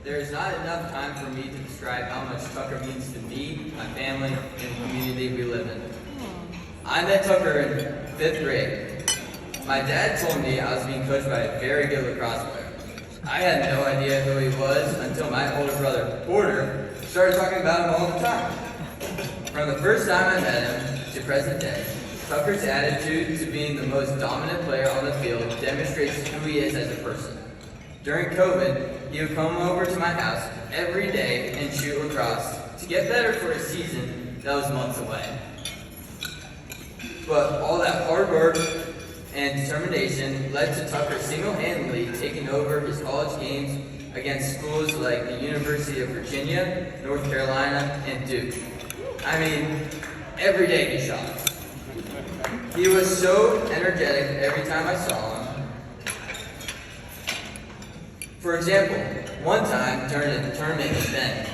There is not enough time for me to describe how much Tucker means to me, my family, and the community we live in. I met Tucker in 5th grade. My dad told me I was being coached by a very good lacrosse player. I had no idea who he was until my older brother, Porter, started talking about him all the time. From the first time I met him to present day, Tucker's attitude to being the most dominant player on the field demonstrates who he is as a person. During COVID, he would come over to my house every day and shoot lacrosse to get better for a season that was months away. But all that hard work and determination led to Tucker single-handedly taking over his college games against schools like the University of Virginia, North Carolina, and Duke. I mean, every day he shot. He was so energetic every time I saw him. For example, one time during a tournament event,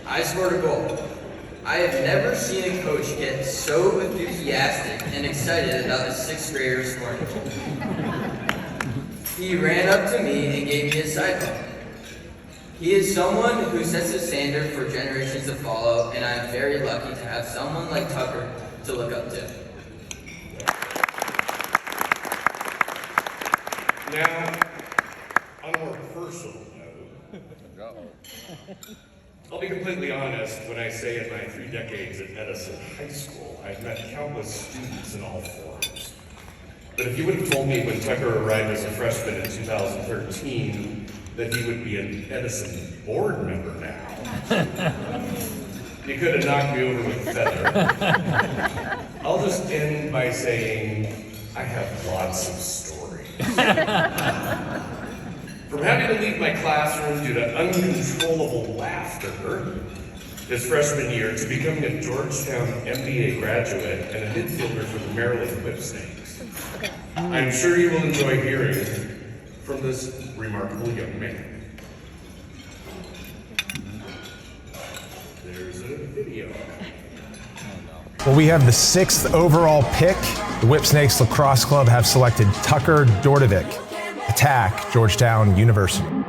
I scored a goal. I have never seen a coach get so enthusiastic and excited about a 6th grader scoring a goal. He ran up to me and gave me a side bump. He is someone who sets the standard for generations to follow, and I am very lucky to have someone like Tucker to look up to. Now, on a more personal note, I'll be completely honest when I say in my 3 decades at Edison High School, I've met countless students in all forms. But if you would have told me when Tucker arrived as a freshman in 2013 that he would be an Edison board member now, you could have knocked me over with a feather. I'll just end by saying I have lots of stories. From having to leave my classroom due to uncontrollable laughter his freshman year to becoming a Georgetown MBA graduate and a midfielder for the Maryland Whipsnakes. I'm sure you will enjoy hearing from this remarkable young man. There's a video. Well, we have the 6th overall pick. The Whipsnakes Lacrosse Club have selected Tucker Dordevic. Attack, Georgetown University. Between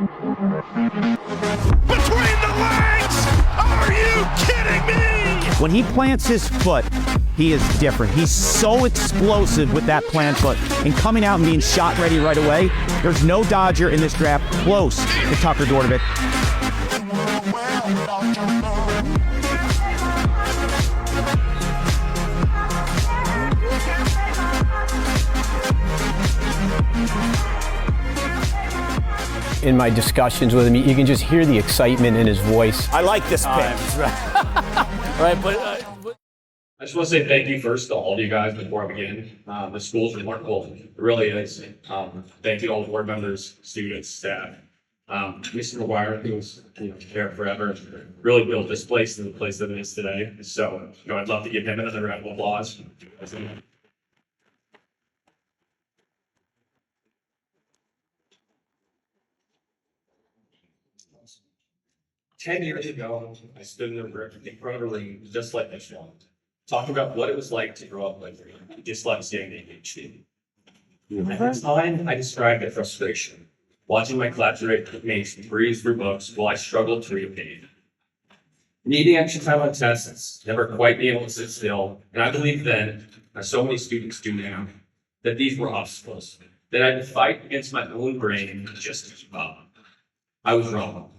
the legs! Are you kidding me? When he plants his foot, he is different. He's so explosive with that plant foot. And coming out and being shot ready right away, there's no Dodger in this draft close to Tucker Dordevic. In my discussions with him, you can just hear the excitement in his voice. I like this pick. Right, but I just want to say thank you first to all of you guys before I begin. The school's remarkable. It really is. Thank you to all the board members, students, staff. Mr. McGuire, who was there forever, really built this place into the place that it is today. So, I'd love to give him another round of applause. 10 years ago, I stood in front of a room just like this one, talking about what it was like to grow up with dyslexia and ADHD. At the time, I described the frustration, watching my classmates breeze through books while I struggled to read a page. Needing extra time on tests, never quite being able to sit still, and I believe then, as so many students do now, that these were obstacles, that I had to fight against my own brain just to keep up. I was wrong.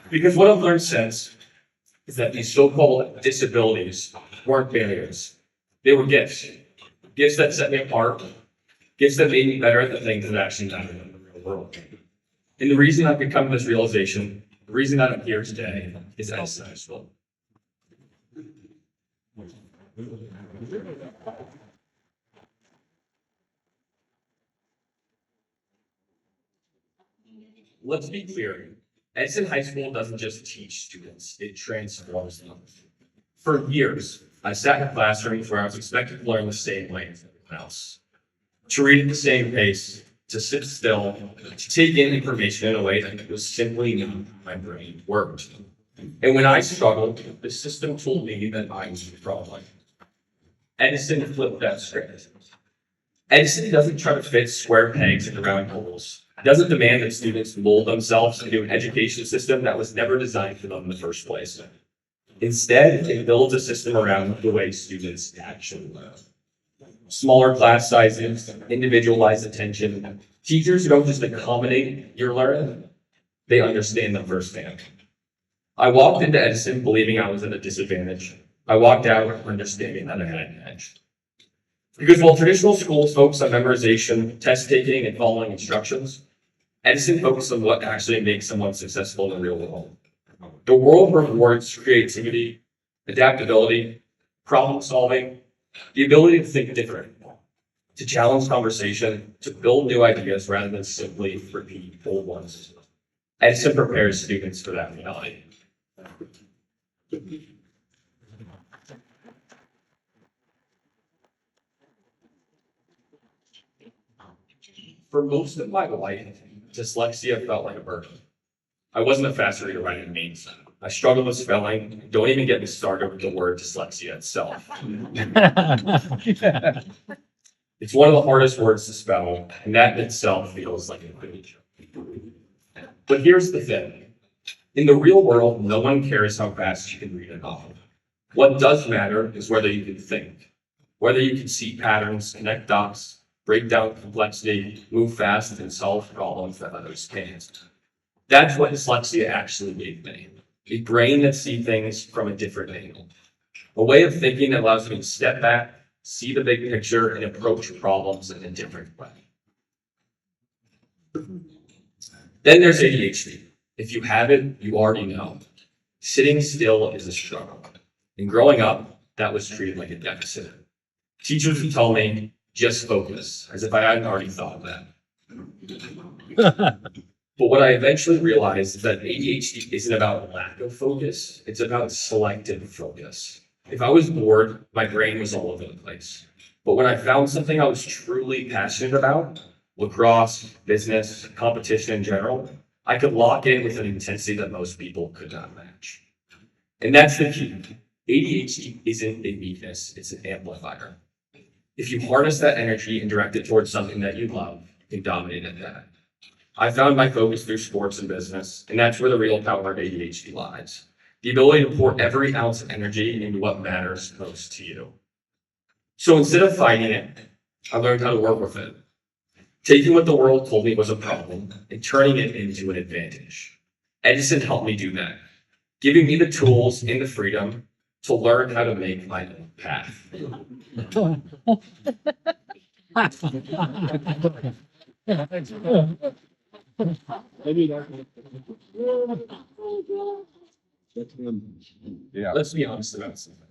Because what I've learned since is that these so-called disabilities weren't barriers. They were gifts. Gifts that set me apart. Gifts that made me better at the things that actually matter in the real world. And the reason I've become this realization, the reason that I'm here today, is at Edison High School. Let's be clear. Edison High School doesn't just teach students, it transforms them. For years, I sat in classrooms where I was expected to learn the same way as everyone else. To read at the same pace, to sit still, to take in information in a way that was simply not how my brain worked. And when I struggled, the system told me that I was the problem. Edison flipped that script. Edison doesn't try to fit square pegs into round holes. doesn't demand that students mold themselves into an education system that was never designed for them in the first place. Instead, it builds a system around the way students actually learn. Smaller class sizes, individualized attention. Teachers who don't just accommodate your learning, they understand them firsthand. I walked into Edison believing I was at a disadvantage. I walked out understanding that I had an edge. Because while traditional schools focus on memorization, test taking, and following instructions, Edison focused on what actually makes someone successful in the real world. The world rewards creativity, adaptability, problem solving, the ability to think different, to challenge conversation, to build new ideas rather than simply repeat old ones. Edison prepares students for that reality. For most of my life, dyslexia felt like a burden. I wasn't a fast reader by any means. I struggled with spelling. Don't even get me started with the word dyslexia itself. It's one of the hardest words to spell, and that in itself feels like a page. But here's the thing. In the real world, no one cares how fast you can read a novel. What does matter is whether you can think, whether you can see patterns, connect dots, break down complexity, move fast, and solve problems that others can't. That's what dyslexia actually gave me. A brain that sees things from a different angle. A way of thinking that allows me to step back, see the big picture, and approach problems in a different way. Then there's ADHD. If you have it, you already know. Sitting still is a struggle. And growing up, that was treated like a deficit. Teachers would tell me, just focus, as if I hadn't already thought of that. But what I eventually realized is that ADHD isn't about lack of focus, it's about selective focus. If I was bored, my brain was all over the place. But when I found something I was truly passionate about, lacrosse, business, competition in general, I could lock in with an intensity that most people could not match. And that's the key. ADHD isn't a weakness, it's an amplifier. If you harness that energy and direct it towards something that you love, you can dominate at that. I found my focus through sports and business, and that's where the real power of ADHD lies. The ability to pour every ounce of energy into what matters most to you. So instead of fighting it, I learned how to work with it. Taking what the world told me was a problem and turning it into an advantage. Edison helped me do that, giving me the tools and the freedom to learn how to make my own path. Let's be honest about something.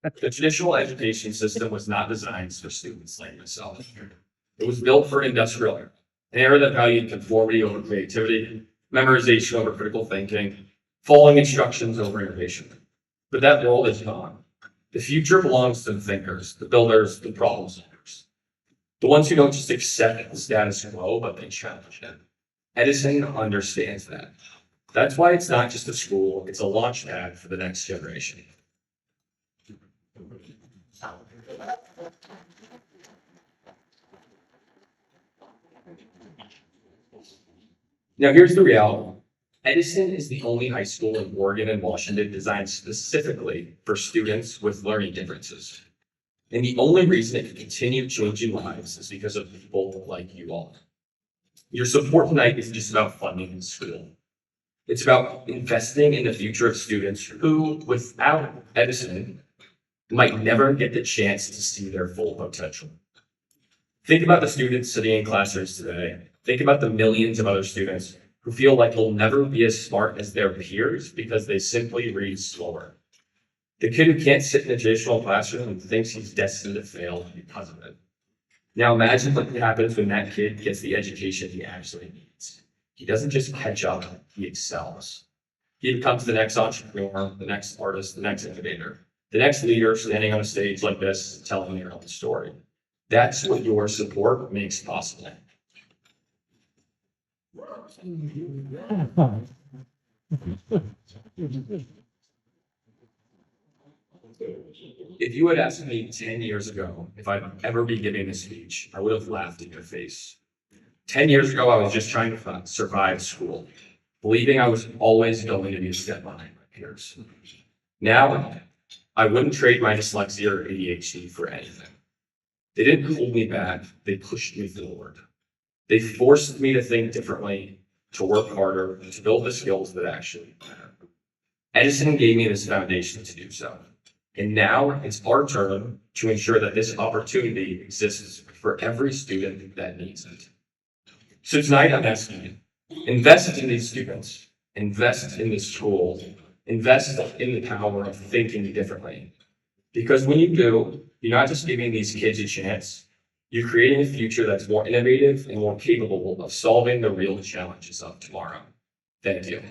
The traditional education system was not designed for students like myself. It was built for an industrial era, an era that valued conformity over creativity, memorization over critical thinking, following instructions over innovation. But that world is gone. The future belongs to the thinkers, the builders, the problem solvers. The ones who don't just accept the status quo, but they challenge it. Edison understands that. That's why it's not just a school, it's a launch pad for the next generation. Now here's the reality. Edison is the only high school in Oregon and Washington designed specifically for students with learning differences. And the only reason it can continue changing lives is because of people like you all. Your support tonight isn't just about funding the school. It's about investing in the future of students who, without Edison, might never get the chance to see their full potential. Think about the students sitting in classrooms today. Think about the millions of other students who feel like they'll never be as smart as their peers because they simply read slower. The kid who can't sit in a traditional classroom and thinks he's destined to fail because of it. Now imagine what happens when that kid gets the education he actually needs. He doesn't just catch up, he excels. He becomes the next entrepreneur, the next artist, the next innovator, the next leader standing on a stage like this telling their own story. That's what your support makes possible. If you had asked me 10 years ago if I'd ever be giving this speech, I would have laughed in your face. 10 years ago, I was just trying to survive school, believing I was always going to be a step behind my peers. Now, I wouldn't trade my dyslexia or ADHD for anything. They didn't hold me back, they pushed me forward. They forced me to think differently, to work harder, to build the skills that actually matter. Edison gave me this foundation to do so. And now it's our turn to ensure that this opportunity exists for every student that needs it. So tonight I'm asking you, invest in these students, invest in this school, invest in the power of thinking differently. Because when you do, you're not just giving these kids a chance, you're creating a future that's more innovative and more capable of solving the real challenges of tomorrow. Thank you.